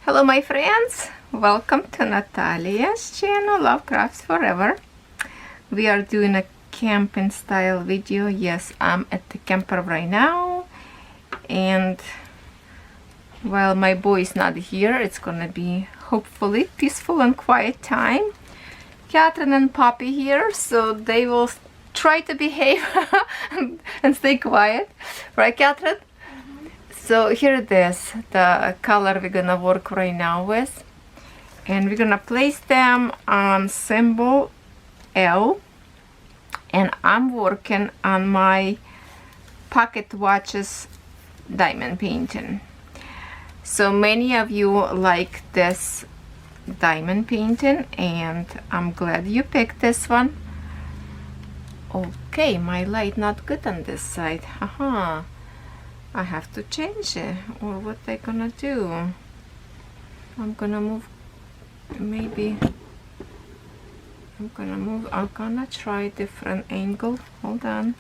Hello my friends, welcome to Nataliya's channel, Lovecraftforever. We are doing a camping style video. Yes, I'm at the camper right now, and while my boy is not here, it's gonna be hopefully peaceful and quiet time. Catherine and Poppy here, so they will try to behave and stay quiet, right Catherine? So here it is, the color we're gonna work right now with, and we're gonna place them on symbol L, and I'm working on my pocket watches diamond painting. So many of you like this diamond painting, and I'm glad you picked this one. Okay, my light not good on this side, haha. I have to change it, or what I gonna do? I'm gonna move, maybe I'm gonna try different angle. Hold on,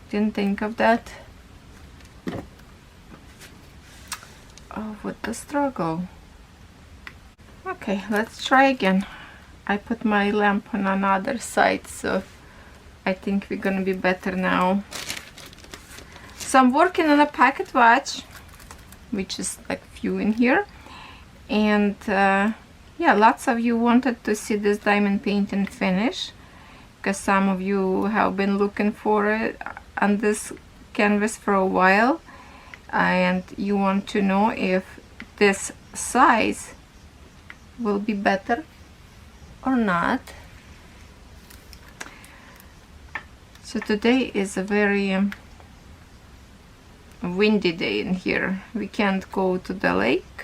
didn't think of that. Oh, what the struggle. Okay, let's try again. I put my lamp on another side, so I think we're gonna be better now. So I'm working on a pocket watch, which is like few in here, and yeah, lots of you wanted to see this diamond painting finish, because some of you have been looking for it on this canvas for a while, and you want to know if this size will be better or not. So today is a very windy day in here. We can't go to the lake,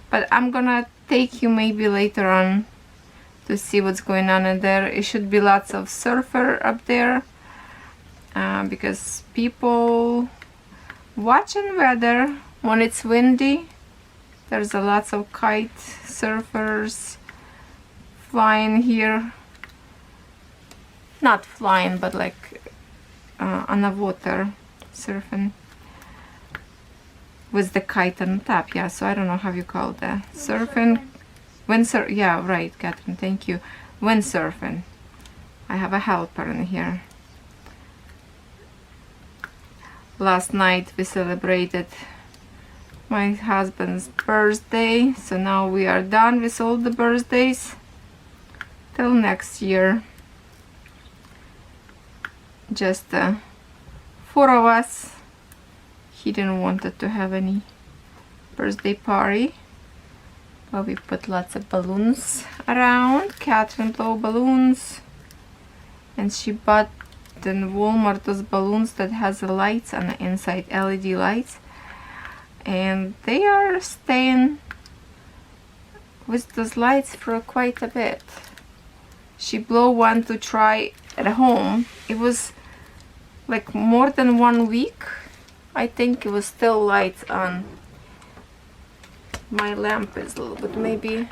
but I'm gonna take you maybe later on to see what's going on in there. It should be lots of surfer up there, because people watching weather when it's windy. There's a lots of kite surfers flying here, not flying but like on the water surfing with the kite on top. Yeah, so I don't know how you call that. Surfing, windsurf. Yeah, right, Catherine, thank you. Windsurfing. I have a helper in here. Last night we celebrated my husband's birthday, so now we are done with all the birthdays till next year. Just 4 of us. He didn't want to have any birthday party, but we put lots of balloons around. Catherine blow balloons, and she bought in Walmart those balloons that has the lights on the inside, LED lights, and they are staying with those lights for quite a bit. She blew one to try at home. It was like more than 1 week. I think it was still lights on. My lamp is a little bit maybe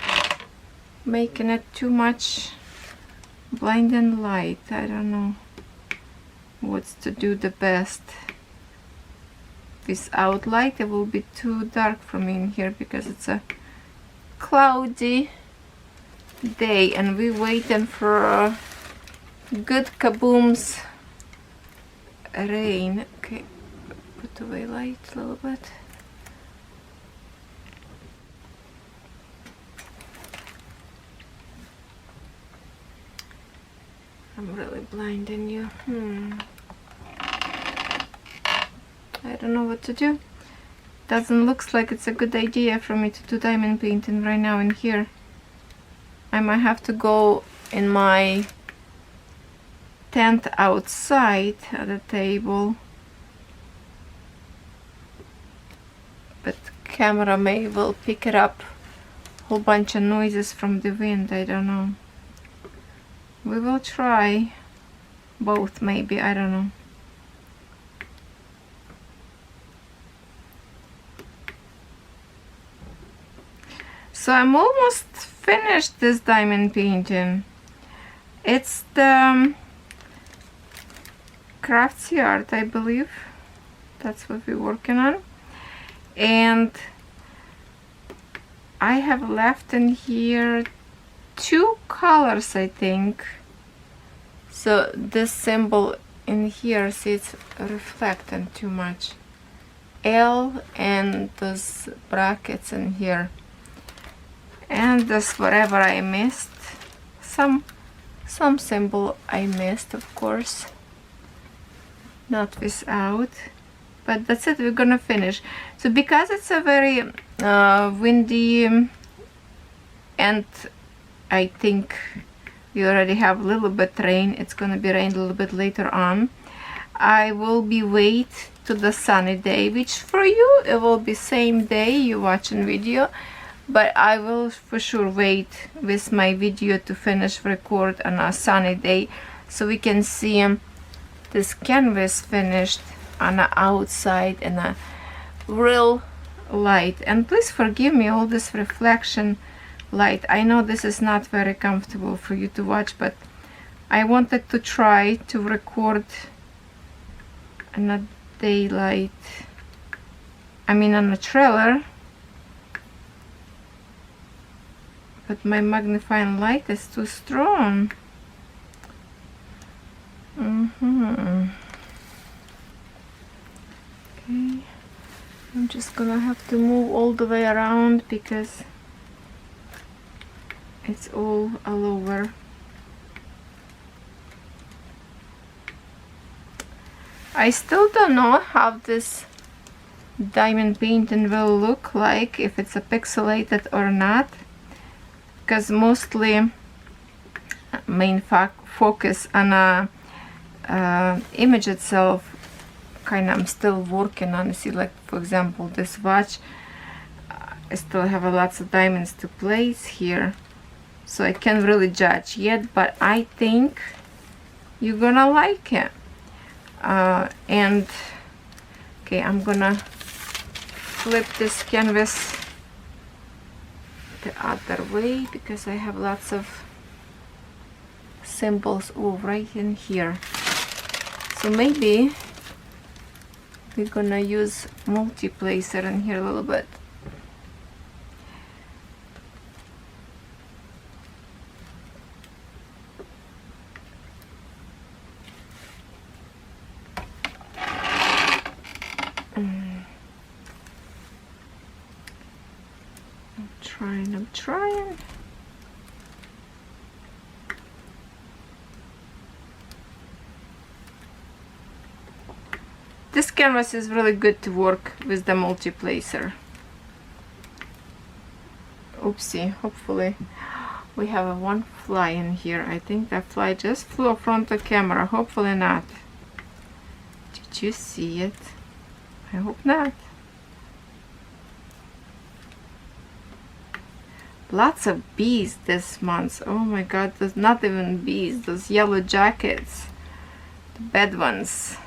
making it too much blinding light. I don't know what's to do the best. Without light it will be too dark for me in here, because it's a cloudy day and we're waiting for a good kabooms rain. Okay, put away light a little bit. I'm really blinding you. I don't know what to do. Doesn't look like it's a good idea for me to do diamond painting right now in here. I might have to go in my tent outside at the table, but camera may will pick it up, whole bunch of noises from the wind. I don't know. We will try both, maybe, I don't know. So I'm almost finished this diamond painting. It's the Craftsyart, I believe. That's what we're working on. And I have left in here 2 colors, I think. So this symbol in here, see, it's reflecting too much. L and those brackets in here. And this whatever I missed. Some symbol I missed, of course. Not without. But that's it, we're gonna finish. So because it's a very windy, and I think we already have a little bit rain, it's gonna be rain a little bit later on, I will be wait to the sunny day, which for you it will be same day you watching video, but I will for sure wait with my video to finish record on a sunny day so we can see this canvas finished on the outside in a real light. And please forgive me all this reflection light. I know this is not very comfortable for you to watch, but I wanted to try to record in a daylight, I mean on a trailer, but my magnifying light is too strong. Okay, I'm just gonna have to move all the way around because it's all over. I still don't know how this diamond painting will look like, if it's a pixelated or not, because mostly main focus on a image itself. Kind of I'm still working on. See, like for example this watch, I still have a lots of diamonds to place here, so I can't really judge yet, but I think you're gonna like it. And okay, I'm gonna flip this canvas the other way because I have lots of symbols right in here. So maybe we're gonna use multiplacer in here a little bit. I'm trying. This canvas is really good to work with the multiplacer. Oopsie, hopefully we have one fly in here. I think that fly just flew from the camera. Hopefully not. Did you see it? I hope not. Lots of bees this month. Oh my god, there's not even bees, those yellow jackets, the bad ones.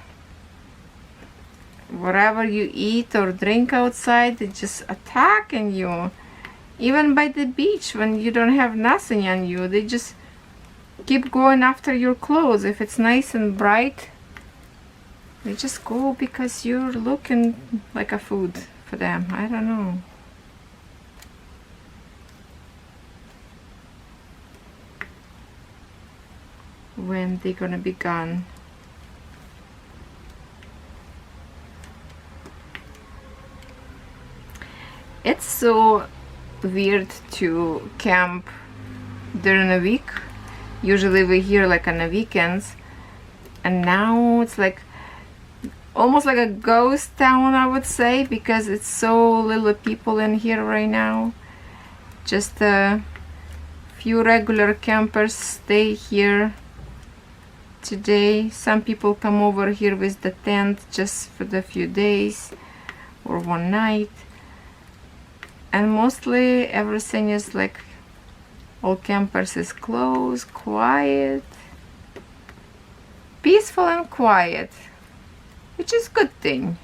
Whatever you eat or drink outside, they're just attacking you. Even by the beach when you don't have nothing on you, they just keep going after your clothes. If it's nice and bright, they just go because you're looking like a food for them. I don't know. When they're gonna be gone. It's so weird to camp during the week. Usually we're here like on the weekends, and now it's like almost like a ghost town, I would say, because it's so little people in here right now. Just a few regular campers stay here today. Some people come over here with the tent just for the few days or one night, and mostly everything is like all campers is closed, quiet, peaceful and quiet, which is good thing.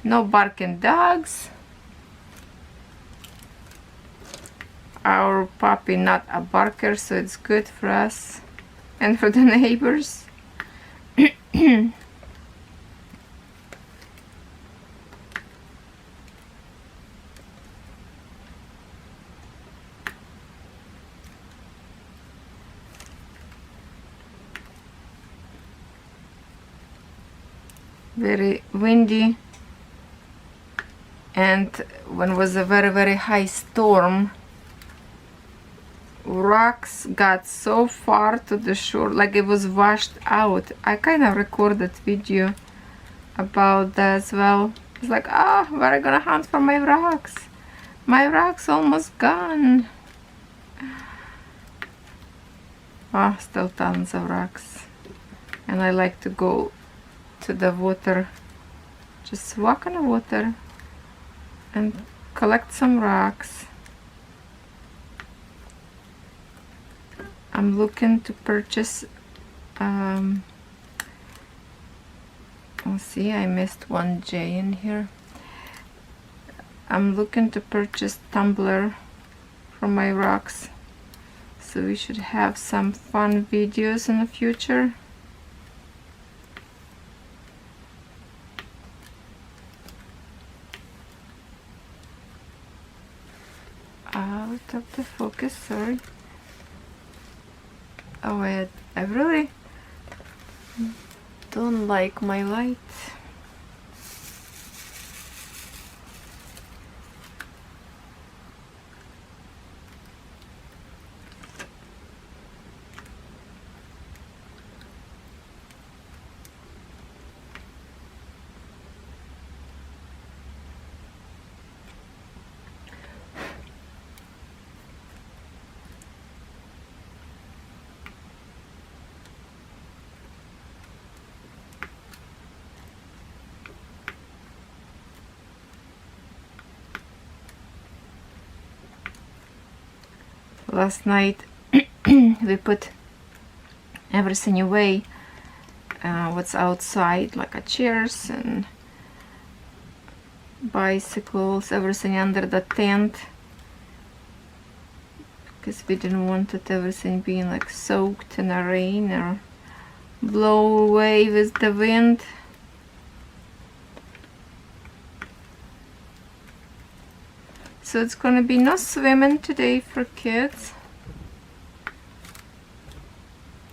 No barking dogs. Our puppy not a barker, so it's good for us and for the neighbors. very windy, and when was a very high storm, rocks got so far to the shore, like it was washed out. I kind of recorded video about that as well. It's like, ah, where are I gonna hunt for my rocks? My rocks almost gone. Ah, still tons of rocks. And I like to go to the water, just walk on the water and collect some rocks. I'm looking to purchase, let's see, I missed one J in here. I'm looking to purchase tumbler for my rocks, so we should have some fun videos in the future. Out of the focus, sorry. Oh, I really don't like my light. Last night we put everything away, what's outside, like chairs and bicycles, everything under the tent, because we didn't want it everything being like soaked in the rain or blow away with the wind. So it's gonna be no swimming today for kids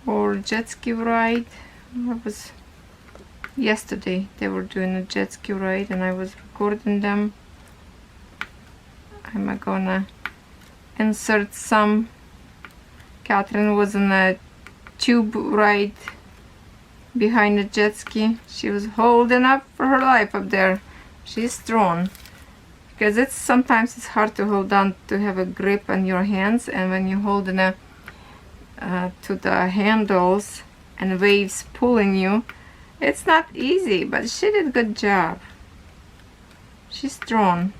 or jet ski ride. It was yesterday they were doing a jet ski ride and I was recording them. I'm gonna insert some. Catherine was on a tube ride behind the jet ski. She was holding up for her life up there. She's strong. Because sometimes it's hard to hold on to have a grip on your hands, and when you hold in to the handles and waves pulling you, it's not easy, but she did a good job. She's strong.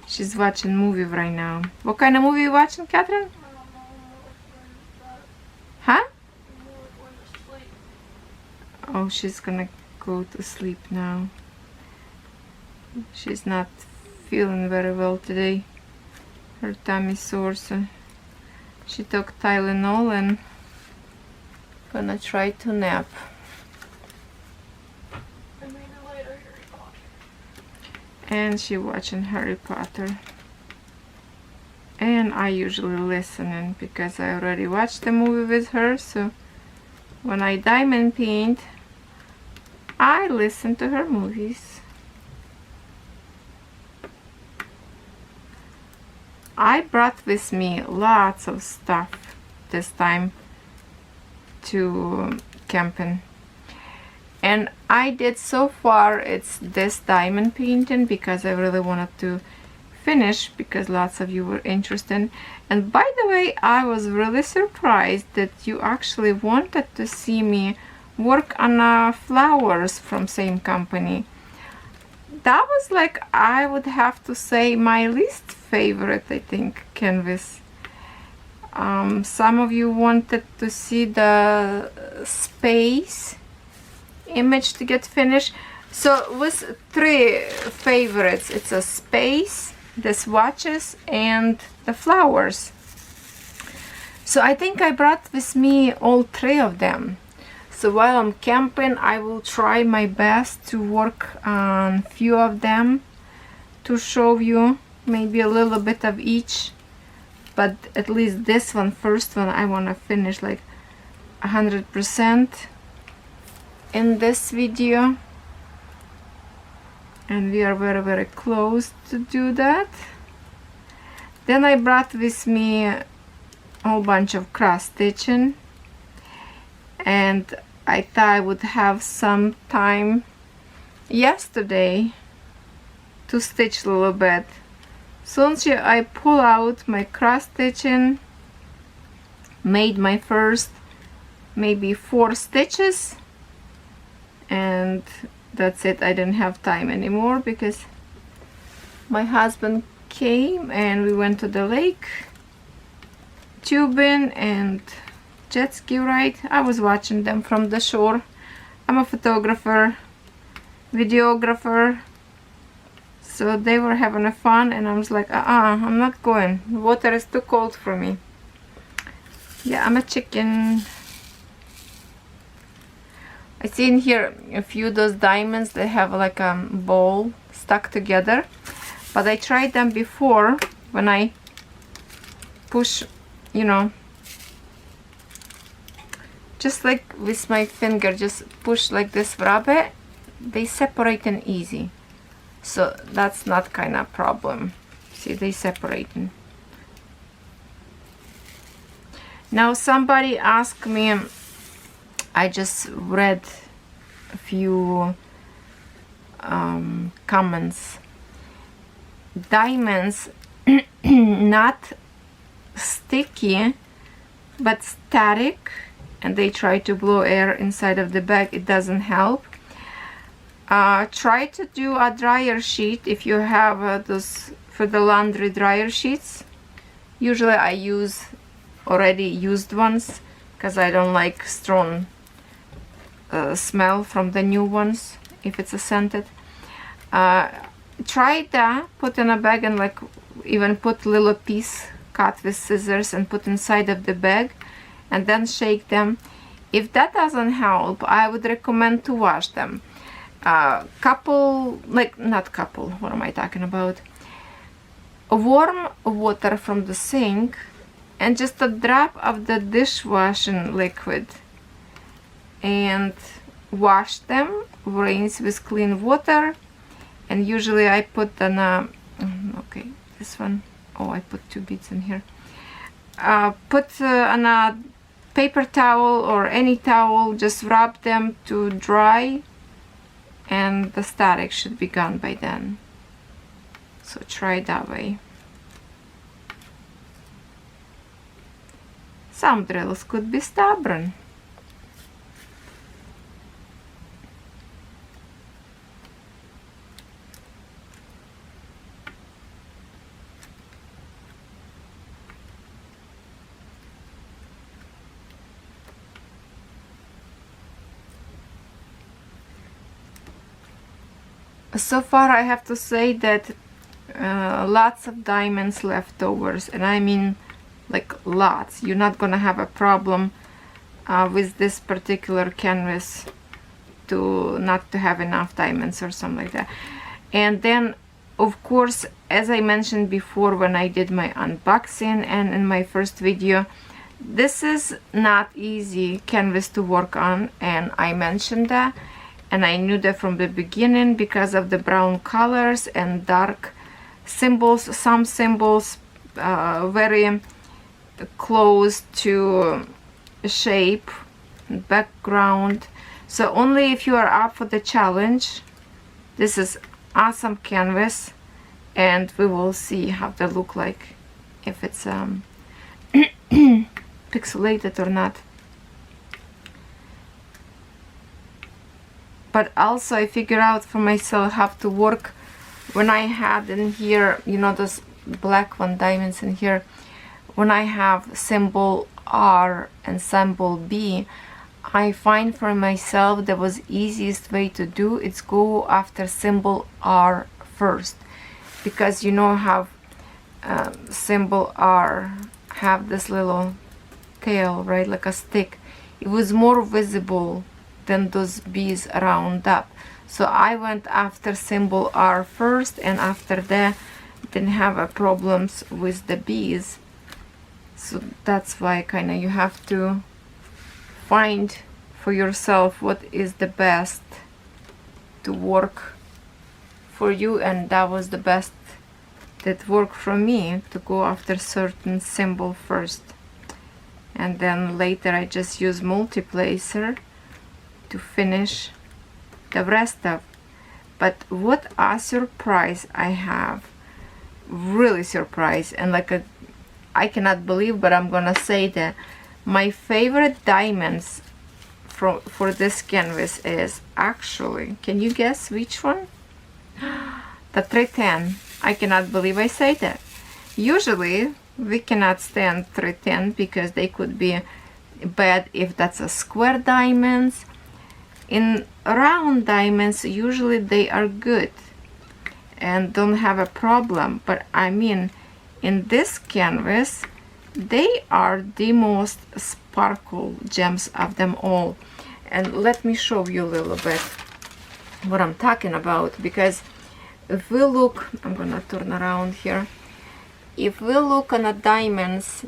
She's watching a movie right now. What kind of movie are you watching, Catherine? Huh? Oh, she's gonna go to sleep now. She's not feeling very well today. Her tummy's sore, so she took Tylenol and gonna try to nap. And she watching Harry Potter. And I usually listening because I already watched the movie with her, so when I diamond paint, I listen to her movies. I brought with me lots of stuff this time to camping. And I did so far, it's this diamond painting because I really wanted to finish because lots of you were interested. And by the way, I was really surprised that you actually wanted to see me work on flowers from same company. That was like, I would have to say, my least favorite, I think, canvas. Some of you wanted to see the space image to get finished. So with 3 favorites, it's a space, the swatches, and the flowers. So I think I brought with me all 3 of them. So while I'm camping, I will try my best to work on few of them to show you maybe a little bit of each. but at least this one, first one, I want to finish like 100% in this video, and we are very, very close to do that. Then I brought with me a whole bunch of cross stitching, and I thought I would have some time yesterday to stitch a little bit. So I pull out my cross stitching, made my first maybe 4 stitches, and that's it. I didn't have time anymore because my husband came and we went to the lake tubing and jet ski ride. I was watching them from the shore. I'm a photographer, videographer, so they were having a fun, and I was like, I'm not going. The water is too cold for me. Yeah, I'm a chicken. I see in here a few of those diamonds. They have like a ball stuck together, but I tried them before when I push, you know, just like with my finger, just push like this, rub it, they separate and easy. So that's not kind of problem. See, they separating. Now somebody asked me, I just read a few comments. Diamonds not sticky but static, and they try to blow air inside of the bag. It doesn't help. Try to do a dryer sheet if you have those for the laundry dryer sheets. Usually I use already used ones because I don't like strong smell from the new ones if it's a scented. Try that, put in a bag, and like even put little piece cut with scissors and put inside of the bag, and then shake them. If that doesn't help, I would recommend to wash them. Not couple, what am I talking about? Warm water from the sink and just a drop of the dishwashing liquid, and wash them, rinse with clean water. And usually I put on a, okay, this one, oh, I put 2 beads in here. Put on a paper towel or any towel, just rub them to dry, and the static should be gone by then. So try that way. Some drills could be stubborn. So far I have to say that lots of diamonds leftovers, and I mean like lots. You're not gonna have a problem with this particular canvas to not to have enough diamonds or something like that. And then of course, as I mentioned before when I did my unboxing and in my first video, this is not easy canvas to work on, and I mentioned that. And I knew that from the beginning because of the brown colors and dark symbols. Some symbols very close to shape, background. So only if you are up for the challenge. This is awesome canvas, and we will see how they look like, if it's pixelated or not. But also I figure out for myself how to work when I had in here, you know, those black one diamonds in here. When I have symbol R and symbol B, I find for myself that was easiest way to do it's go after symbol R first, because you know how symbol R have this little tail, right, like a stick. It was more visible than those bees around up. So I went after symbol R first, and after that didn't have problems with the bees. So that's why kind of you have to find for yourself what is the best to work for you, and that was the best that worked for me, to go after certain symbol first, and then later I just use multiplacer to finish the rest of. But what a surprise I have, really surprised, and like I cannot believe, but I'm gonna say that my favorite diamonds for this canvas is actually, can you guess which one? The 310. I cannot believe I say that. Usually we cannot stand 310 because they could be bad if that's a square diamonds. In round diamonds usually they are good and don't have a problem, but I mean in this canvas they are the most sparkle gems of them all. And let me show you a little bit what I'm talking about, because if we look, I'm gonna turn around here, if we look on the diamonds,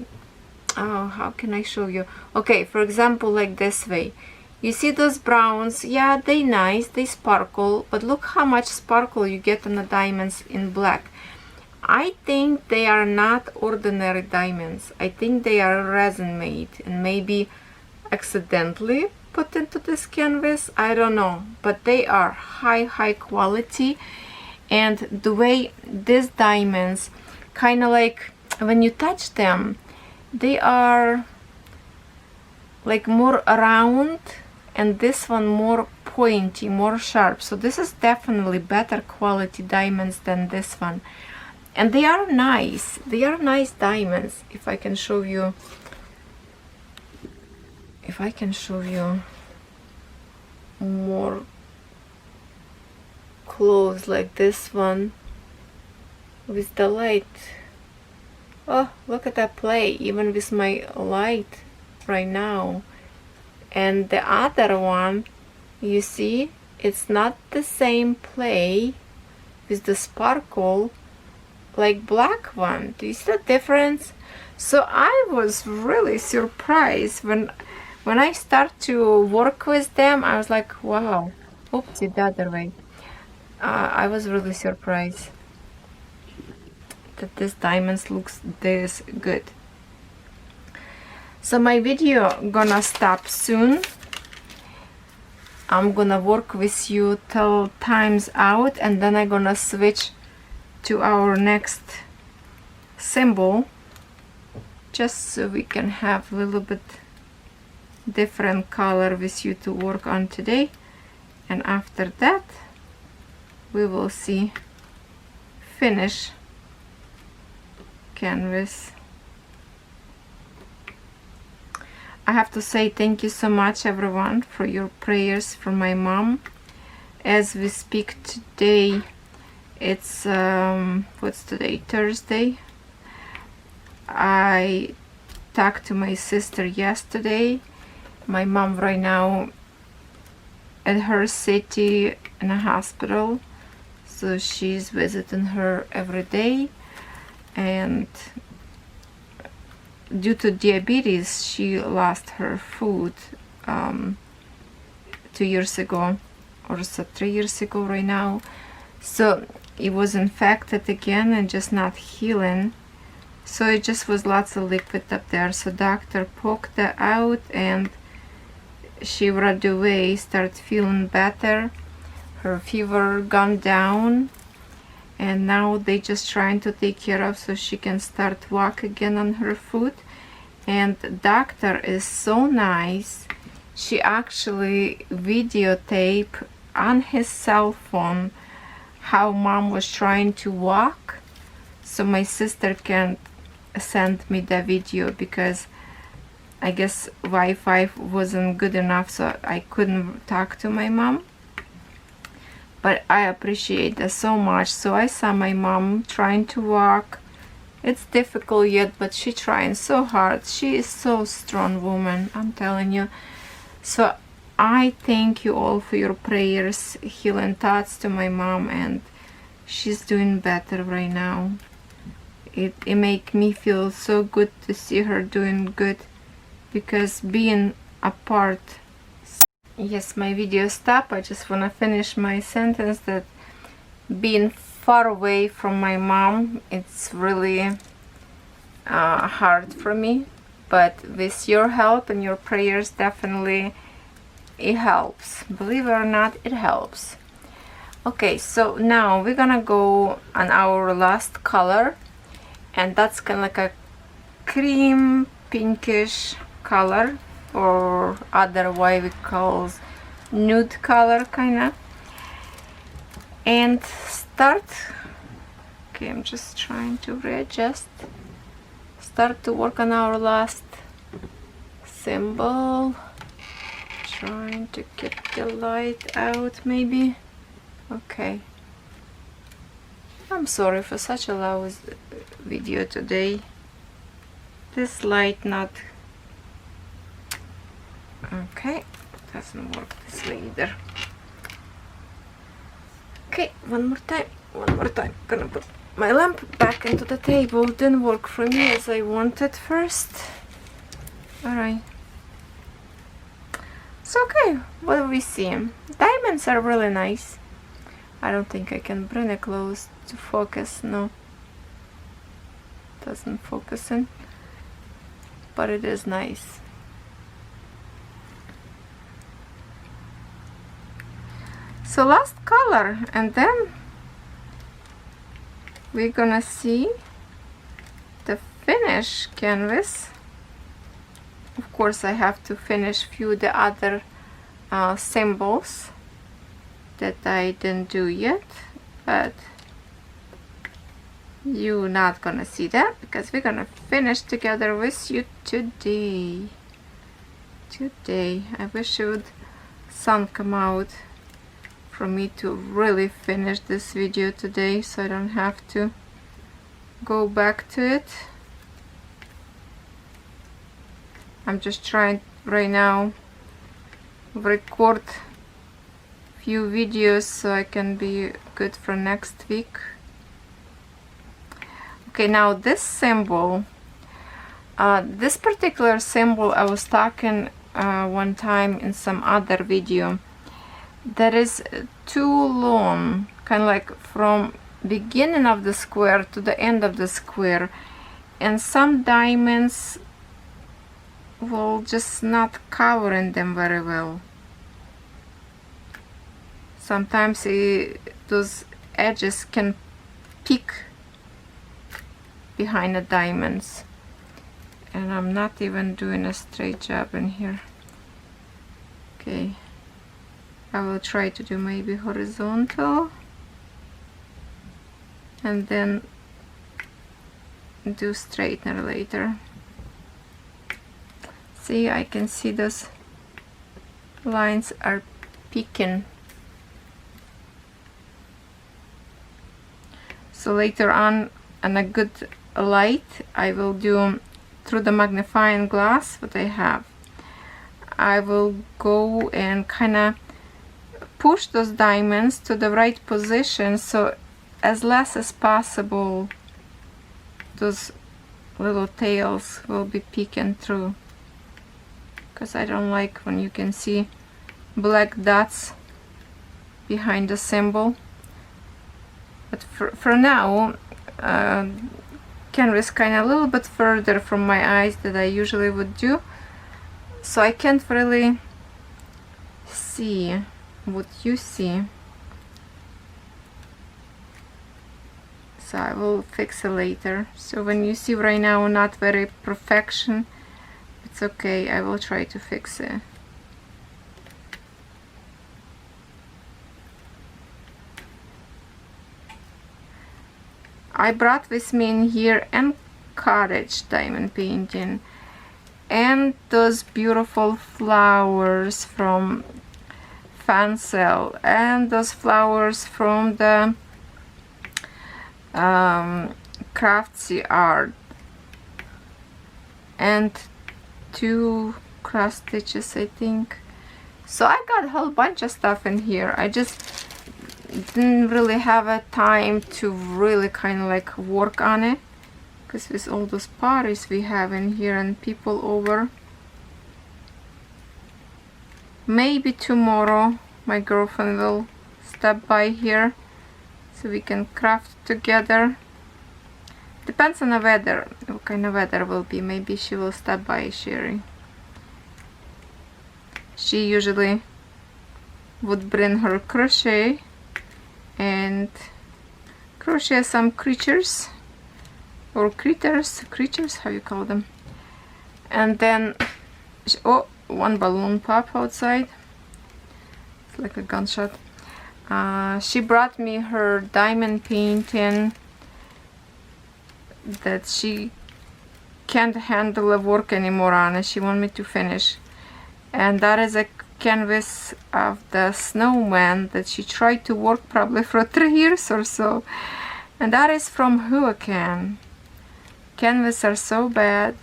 oh, how can I show you? Okay, for example, like this way, you see those browns, yeah, they nice, they sparkle, but look how much sparkle you get on the diamonds in black. I think they are not ordinary diamonds. I think they are resin made and maybe accidentally put into this canvas. I don't know, but they are high quality. And the way these diamonds kind of like when you touch them, they are like more round, and this one more pointy, more sharp. So this is definitely better quality diamonds than this one. And they are nice. They are nice diamonds. If I can show you, more close, like this one with the light. Oh, look at that play, even with my light right now. And the other one, you see, it's not the same play with the sparkle like black one. Do you see the difference? So I was really surprised when I start to work with them. I was like, wow. Oopsie, the other way. I was really surprised that this diamonds looks this good. So my video gonna stop soon. I'm gonna work with you till time's out, and then I'm gonna switch to our next symbol, just so we can have a little bit different color with you to work on today. And after that we will see finish canvas. I have to say thank you so much everyone for your prayers for my mom. As we speak today, it's what's today, Thursday. I talked to my sister yesterday. My mom right now at her city in a hospital, so she's visiting her every day, and due to diabetes she lost her food 2 years ago, or so 3 years ago right now. So it was infected again and just not healing, so it just was lots of liquid up there. So doctor poked that out and she right away started feeling better. Her fever gone down, and now they just trying to take care of so she can start walk again on her foot. And the doctor is so nice, she actually videotape on his cell phone how mom was trying to walk, so my sister can send me the video, because I guess Wi-Fi wasn't good enough, so I couldn't talk to my mom. But I appreciate that so much. So I saw my mom trying to walk. It's difficult yet, but she's trying so hard. She is so strong woman, I'm telling you. So I thank you all for your prayers, healing thoughts to my mom, and she's doing better right now. it make me feel so good to see her doing good, because being apart. Yes, my video stopped. I just want to finish my sentence that being far away from my mom, it's really hard for me, but with your help and your prayers, definitely it helps. Believe it or not, it helps. Okay, so now we're gonna go on our last color, and that's kind of like a cream pinkish color, or other way we call nude color kinda. And start, okay, I'm just trying to readjust, start to work on our last symbol, trying to get the light out maybe. Okay, I'm sorry for such a loud video today. This light not okay, doesn't work this way either. Okay, one more time. Gonna put my lamp back into the table. Didn't work for me as I wanted first. Alright. It's okay. What do we see? Diamonds are really nice. I don't think I can bring it close to focus. No. Doesn't focus in. But it is nice. So last color, and then we're gonna see the finish canvas. Of course, I have to finish few the other symbols that I didn't do yet, but you're not gonna see that because we're gonna finish together with you today. I wish it would sun come out for me to really finish this video today, so I don't have to go back to it. I'm just trying right now record few videos so I can be good for next week. Okay, now this symbol, this particular symbol I was talking one time in some other video, that is too long, kind of like from beginning of the square to the end of the square, and some diamonds will just not covering them very well. Sometimes those edges can peek behind the diamonds, and I'm not even doing a straight job in here. Okay, I will try to do maybe horizontal and then do straightener later. See, I can see those lines are peeking. So later on a good light, I will do through the magnifying glass what I have. I will go and kind of push those diamonds to the right position, so as less as possible those little tails will be peeking through, because I don't like when you can see black dots behind the symbol. But for now, canvas kind of a little bit further from my eyes than I usually would do, so I can't really see what you see. So I will fix it later. So when you see right now not very perfection, it's okay, I will try to fix it. I brought with me in here and cottage diamond painting and those beautiful flowers from Fancel and those flowers from the Craftsyart and 2 cross stitches, I think. So I got a whole bunch of stuff in here. I just didn't really have a time to really kind of like work on it. because with all those parties we have in here and people over, maybe tomorrow my girlfriend will stop by here so we can craft together. Depends on the weather, what kind of weather will be. Maybe she will stop by, Sherry. She usually would bring her crochet and crochet some creatures or critters, how you call them. And then, oh, one balloon pop outside. It's like a gunshot. She brought me her diamond painting that she can't handle the work anymore on it. She wanted me to finish. And that is a canvas of the snowman that she tried to work probably for 3 years or so. And that is from Hurricane. Canvas are so bad.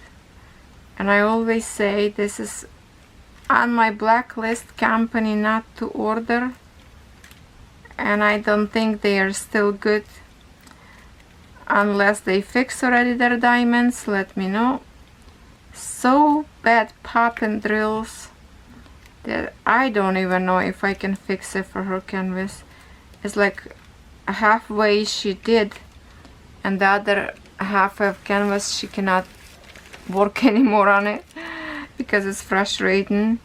And I always say this is on my blacklist company not to order. And I don't think they are still good. Unless they fix already their diamonds, let me know. So bad pop and drills that I don't even know if I can fix it for her canvas. It's like halfway she did, and the other half of canvas she cannot work anymore on it because it's frustrating.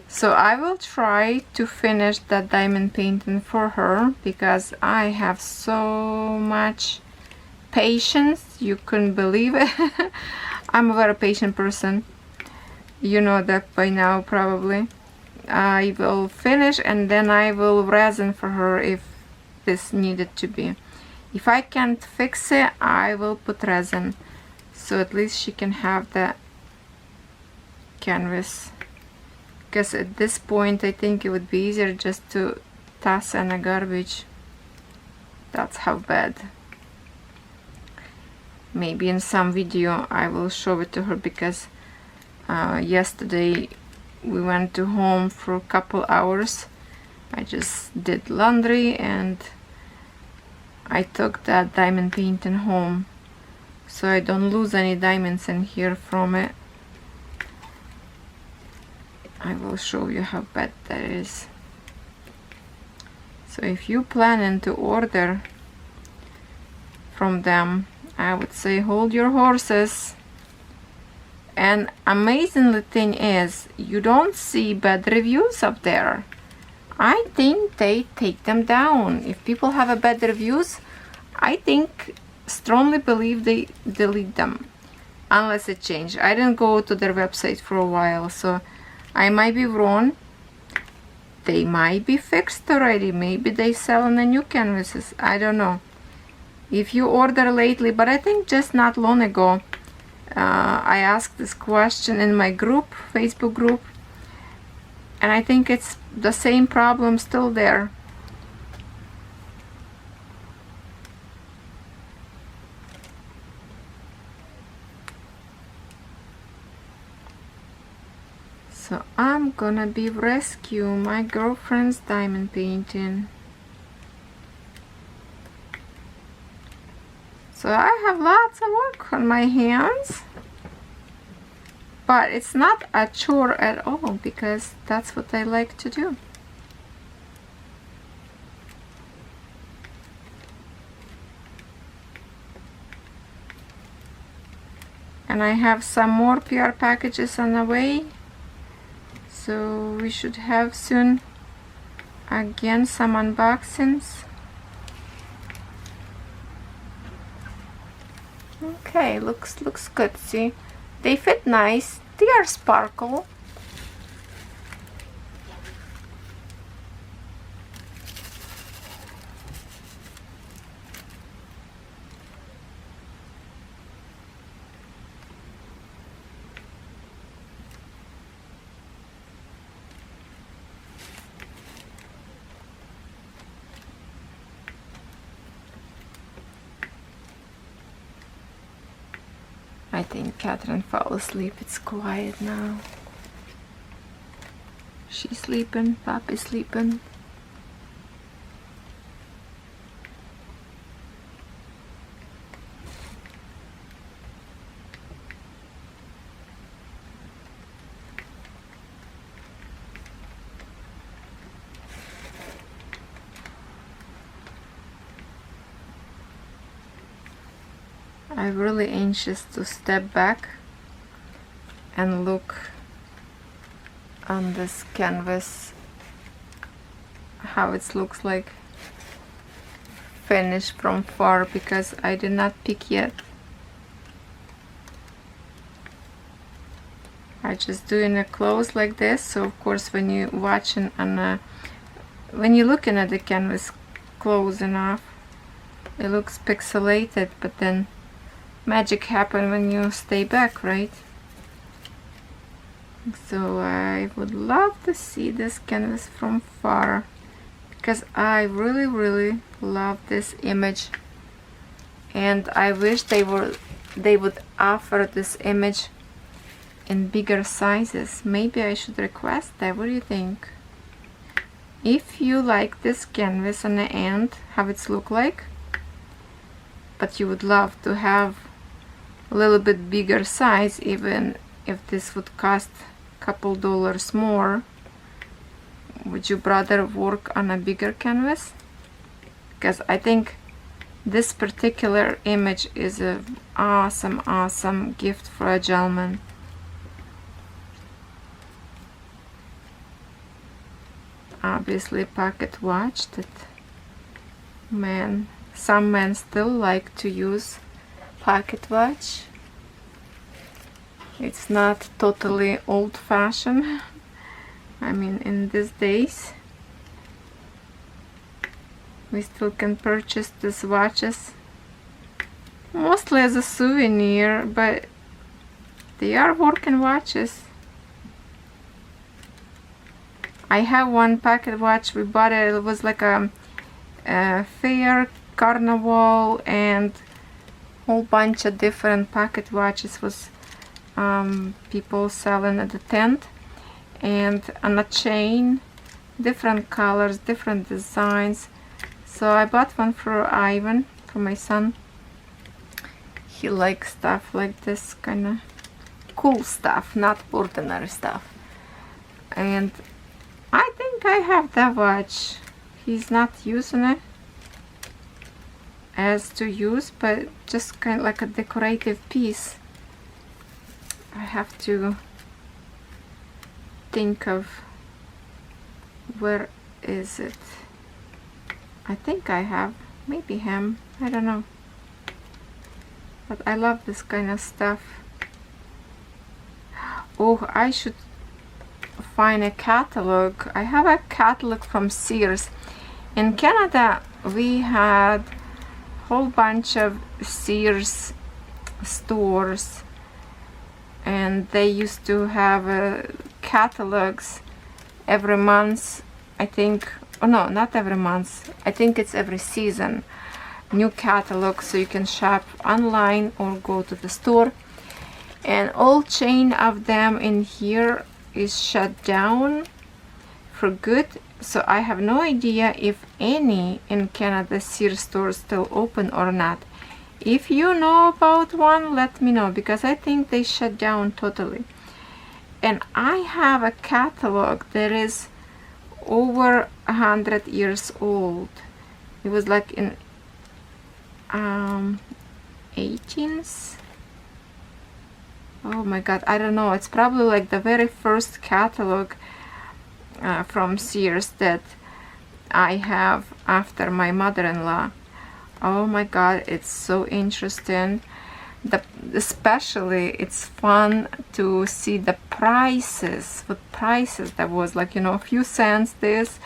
So I will try to finish that diamond painting for her because I have so much patience, you couldn't believe it. I'm a very patient person, you know that by now probably. I will finish and then I will resin for her if this needed to be. If I can't fix it, I will put resin, so at least she can have the canvas. Because at this point I think it would be easier just to toss in the garbage. That's how bad. Maybe in some video I will show it to her, because yesterday we went to home for a couple hours. I just did laundry and I took that diamond painting home so I don't lose any diamonds in here from it. I will show you how bad that is. So if you planning to order from them, I would say hold your horses. And amazingly thing is, you don't see bad reviews up there. I think they take them down. If people have a bad reviews, I think, strongly believe they delete them. Unless it changed. I didn't go to their website for a while, so I might be wrong. They might be fixed already. Maybe they sell in the new canvases. I don't know. If you order lately, but I think just not long ago, I asked this question in my group, Facebook group, and I think it's the same problem still there. So I'm gonna be rescue my girlfriend's diamond painting. So I have lots of work on my hands, but it's not a chore at all because that's what I like to do. And I have some more PR packages on the way, so we should have soon again some unboxings. Okay, looks good. See, they fit nice. They are sparkle. I think Catherine fell asleep. It's quiet now. She's sleeping, Papa's sleeping. I'm really anxious to step back and look on this canvas how it looks like finished from far, because I did not pick yet. I just doing it close like this, so of course when you watching on when you're looking at the canvas close enough, it looks pixelated, but then magic happen when you stay back, right? So I would love to see this canvas from far, because I really love this image, and I wish they would offer this image in bigger sizes. Maybe I should request that. What do you think? If you like this canvas on the end, how it's look like, but you would love to have a little bit bigger size, even if this would cost a couple dollars more, would you rather work on a bigger canvas? Because I think this particular image is an awesome gift for a gentleman. Obviously pocket watch that some men still like to use pocket watch. It's not totally old-fashioned. I mean, in these days we still can purchase these watches mostly as a souvenir, but they are working watches. I have one pocket watch. We bought it. It was like a fair, carnival, and whole bunch of different pocket watches was people selling at the tent, and on a chain, different colors, different designs. So I bought one for Ivan, for my son. He likes stuff like this, kind of cool stuff, not ordinary stuff. And I think I have that watch. He's not using it as to use, but just kind of like a decorative piece. I have to think of where is it. I think I have maybe him, I don't know, but I love this kind of stuff. Oh, I should find a catalog. I have a catalog from Sears. In Canada we had a whole bunch of Sears stores, and they used to have catalogs every month, I think. Oh no, not every month, I think it's every season, new catalog, so you can shop online or go to the store. And all chain of them in here is shut down for good, so I have no idea if any in Canada Sears stores still open or not. If you know about one, let me know, because I think they shut down totally. And I have a catalog that is over 100 years old. It was like in 18s. Oh my god, I don't know, it's probably like the very first catalog from Sears that I have after my mother-in-law. Oh my god, it's so interesting. Especially it's fun to see the prices, what prices that was, like, you know, a few cents this.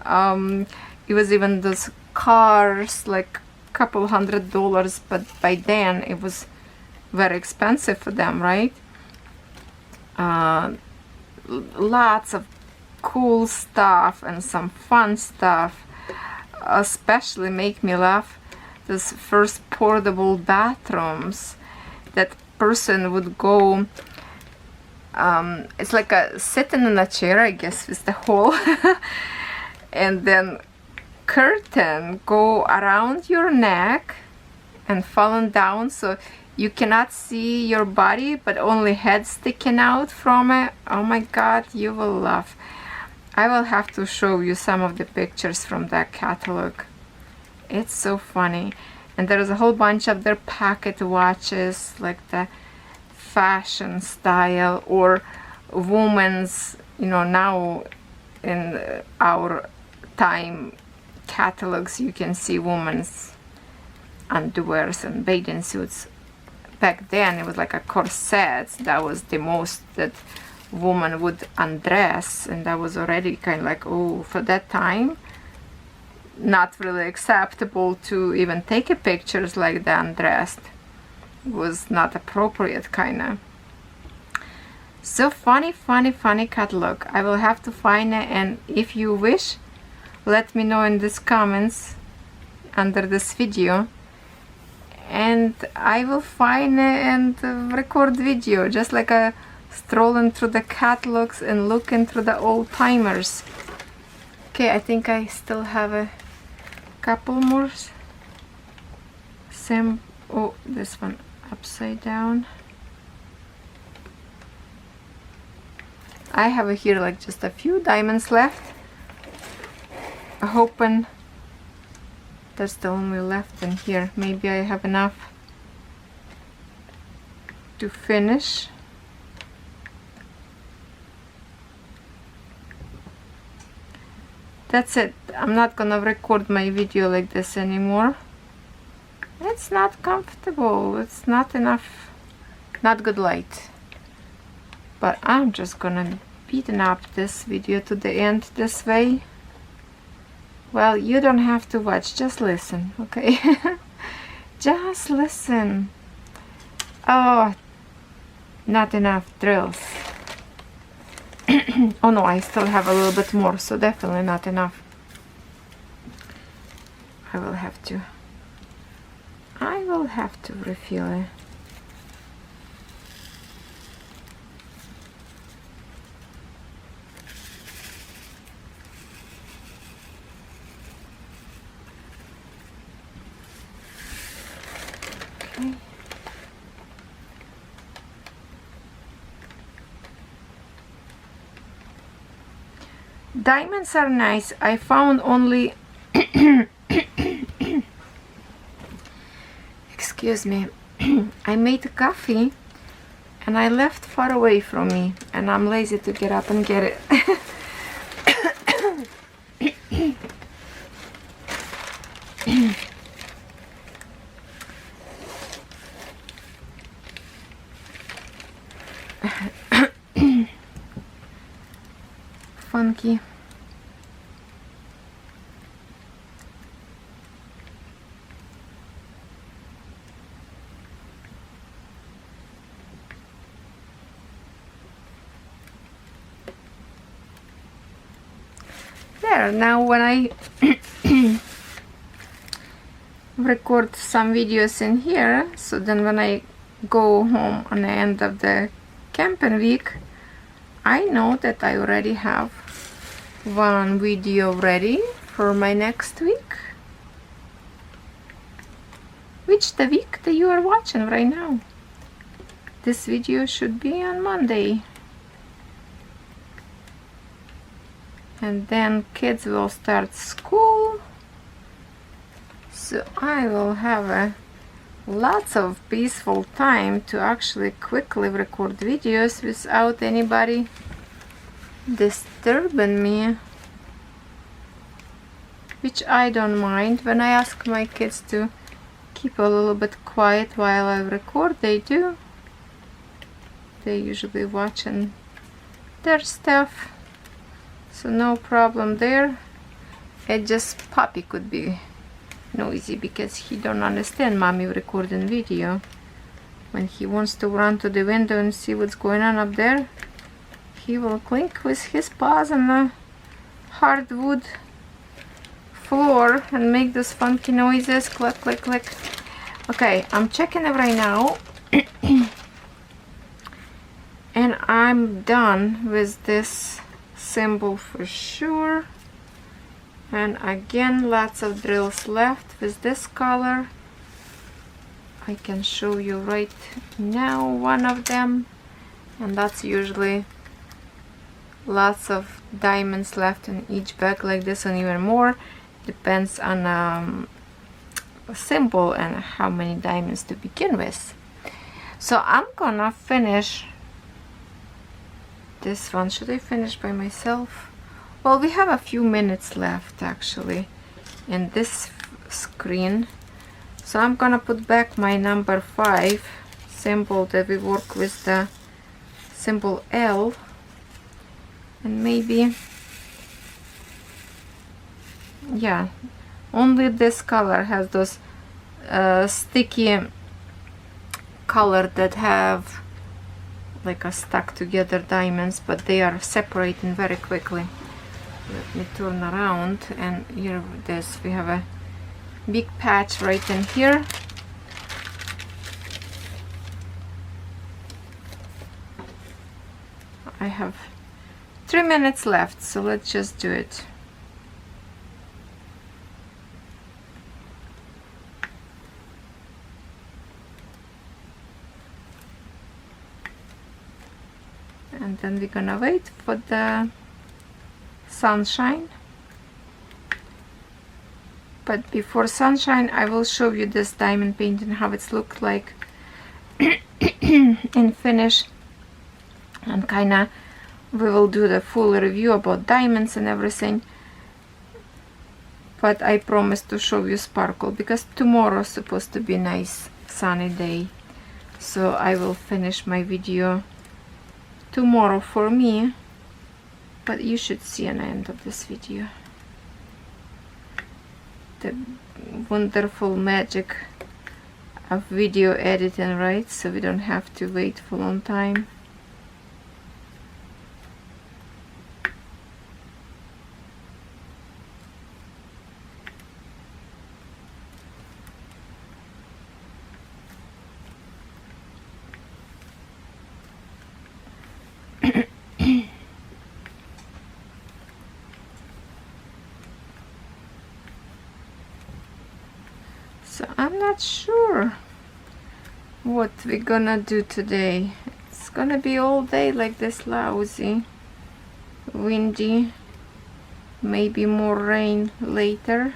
It was even those cars, like a couple $100, but by then it was very expensive for them, right? Lots of cool stuff and some fun stuff. Especially make me laugh, this first portable bathrooms that person would go, it's like a sitting in a chair, I guess, with the hole and then curtain go around your neck and falling down, so you cannot see your body but only head sticking out from it. Oh my god, you will laugh. I will have to show you some of the pictures from that catalog. It's so funny. And there's a whole bunch of their pocket watches, like the fashion style, or women's, you know, now in our time catalogs you can see women's underwears and bathing suits. Back then it was like a corset. That was the most that woman would undress, and that was already kind of like, oh, for that time not really acceptable to even take a pictures like that undressed. It was not appropriate, kind of. So funny catalog. I will have to find it, and if you wish, let me know in these comments under this video, and I will find it and record video, just like a strolling through the catalogs and looking through the old timers. Okay, I think I still have a couple more. Same. Oh, this one upside down. I have here like just a few diamonds left. Hoping that's the only left in here. Maybe I have enough to finish. That's it. I'm not gonna record my video like this anymore. It's not comfortable. It's not enough. Not good light. But I'm just gonna beaten up this video to the end this way. Well, you don't have to watch, just listen, okay? Just listen. Oh, not enough drills. Oh no, I still have a little bit more, so definitely not enough. I will have to refill it. Okay. Diamonds are nice. I found only excuse me. I made coffee and I left far away from me, and I'm lazy to get up and get it. Funky. There, now when I record some videos in here, so then when I go home on the end of the camping week, I know that I already have one video ready for my next week, which the week that you are watching right now. This video should be on Monday, and then kids will start school, so I will have a lots of peaceful time to actually quickly record videos without anybody disturbing me, which I don't mind. When I ask my kids to keep a little bit quiet while I record, they do. They usually watching their stuff, so no problem there. It just Puppy could be noisy because he don't understand mommy recording video. When he wants to run to the window and see what's going on up there, he will clink with his paws on the hardwood floor and make those funky noises, click click click. Okay, I'm checking it right now. And I'm done with this symbol for sure. And again, lots of drills left with this color. I can show you right now one of them, and that's usually lots of diamonds left in each bag like this, and even more. Depends on symbol and how many diamonds to begin with. So I'm gonna finish this one. Should I finish by myself? Well, we have a few minutes left actually in this screen, so I'm gonna put back my number 5 symbol that we work with, the symbol L, and maybe, yeah, only this color has those sticky color that have like a stuck together diamonds, but they are separating very quickly. Let me turn around, and here this we have a big patch right in here. I have 3 minutes left, so let's just do it. And then we're gonna wait for the sunshine. But before sunshine, I will show you this diamond painting, how it's looked like in finish, and kinda we will do the full review about diamonds and everything. But I promise to show you sparkle, because tomorrow is supposed to be a nice sunny day. So I will finish my video tomorrow for me, but you should see an end of this video. The wonderful magic of video editing, right? So we don't have to wait for a long time. So I'm not sure what we're gonna do today. It's gonna be all day like this, lousy, windy, maybe more rain later.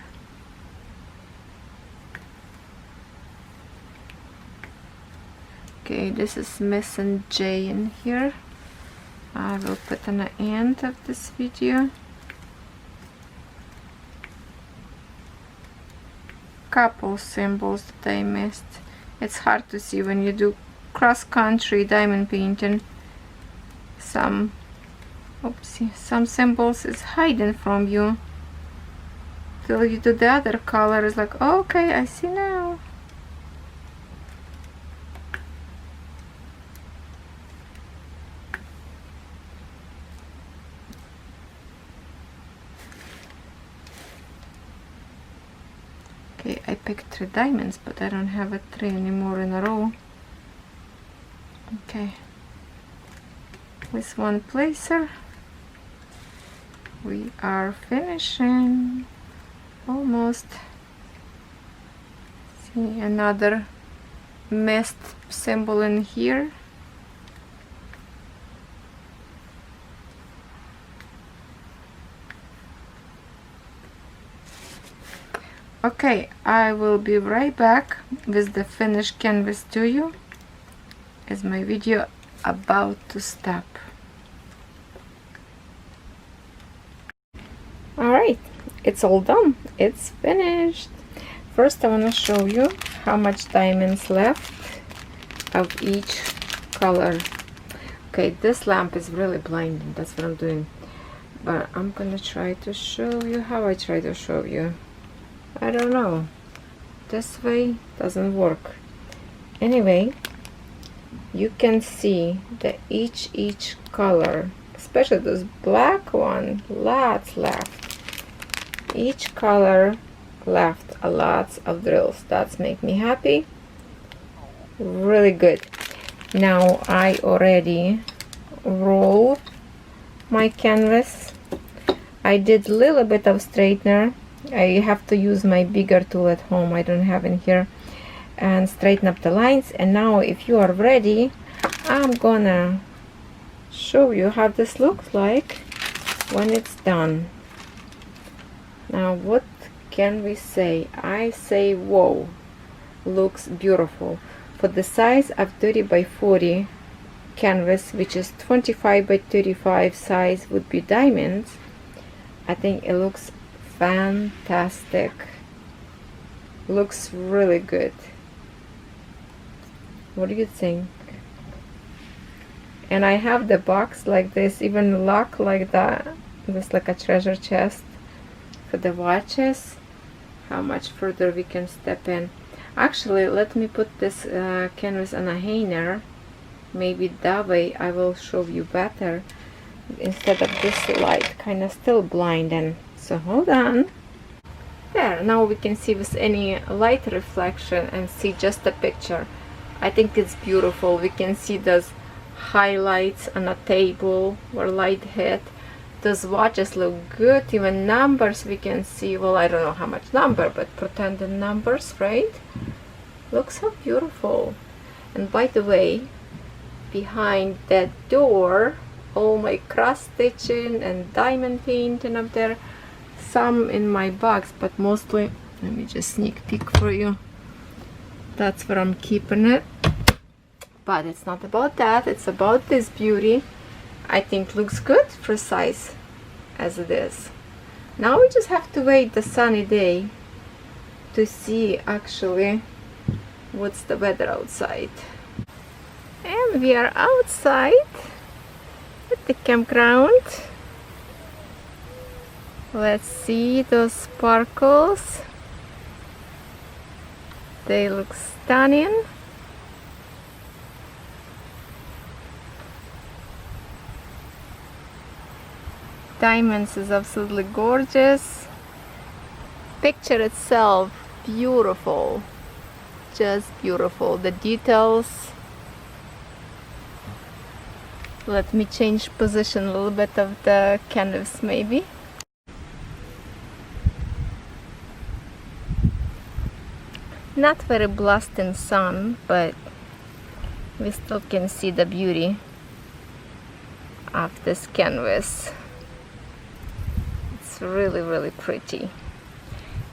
Okay, this is missing J in here. I will put an end of this video. Couple symbols that I missed. It's hard to see when you do cross-country diamond painting. Some symbols is hiding from you till you do the other color. It's like, oh, okay, I see now. Okay, I picked 3 diamonds, but I don't have a 3 anymore in a row. Okay, with one placer we are finishing almost. See, another missed symbol in here. Okay, I will be right back with the finished canvas to you, as my video about to stop. Alright, it's all done. It's finished. First I want to show you how much diamonds left of each color. Okay, this lamp is really blinding, that's what I'm doing. But I'm gonna try to show you how I try to show you. I don't know, this way doesn't work. Anyway, you can see that each color, especially this black one, lots left. Each color left a lot of drills. That's make me happy. Really good. Now I already roll my canvas. I did a little bit of straightener. I have to use my bigger tool at home, I don't have in here, and straighten up the lines. And now if you are ready, I'm gonna show you how this looks like when it's done. Now what can we say? I say whoa, looks beautiful. For the size of 30 by 40 canvas, which is 25 by 35 size would be diamonds, I think it looks fantastic. Looks really good. What do you think? And I have the box like this, even lock like that. It's like a treasure chest for the watches. How much further we can step in. Actually, let me put this canvas on a hanger. Maybe that way I will show you better instead of this light kind of still blinding. So hold on. There, now we can see with any light reflection and see just the picture. I think it's beautiful. We can see those highlights on a table where light hit. Those watches look good. Even numbers we can see. Well, I don't know how much number, but pretended numbers, right? Looks so beautiful. And by the way, behind that door, all my cross stitching and diamond painting up there. Some in my box, but mostly, let me just sneak peek for you. That's where I'm keeping it. But it's not about that, it's about this beauty. I think looks good for size as it is. Now we just have to wait the sunny day to see actually what's the weather outside. And we are outside at the campground. Let's see those sparkles. They look stunning. Diamonds is absolutely gorgeous. Picture itself, beautiful. Just beautiful. The details. Let me change position a little bit of the canvas maybe. Not very blasting sun, but we still can see the beauty of this canvas. It's really, really pretty.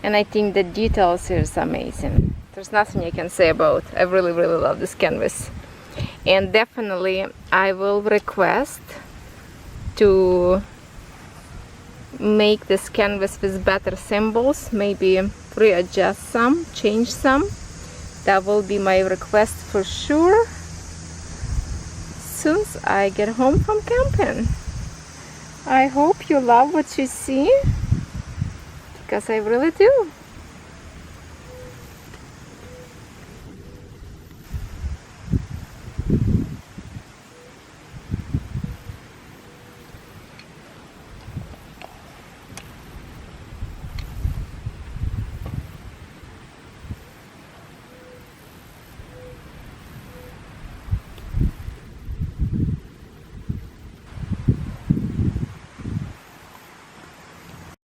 And I think the details here is amazing. There's nothing I can say about. I really, really love this canvas. And definitely I will request to make this canvas with better symbols, maybe readjust some, change some. That will be my request for sure soon as I get home from camping. I hope you love what you see, because I really do.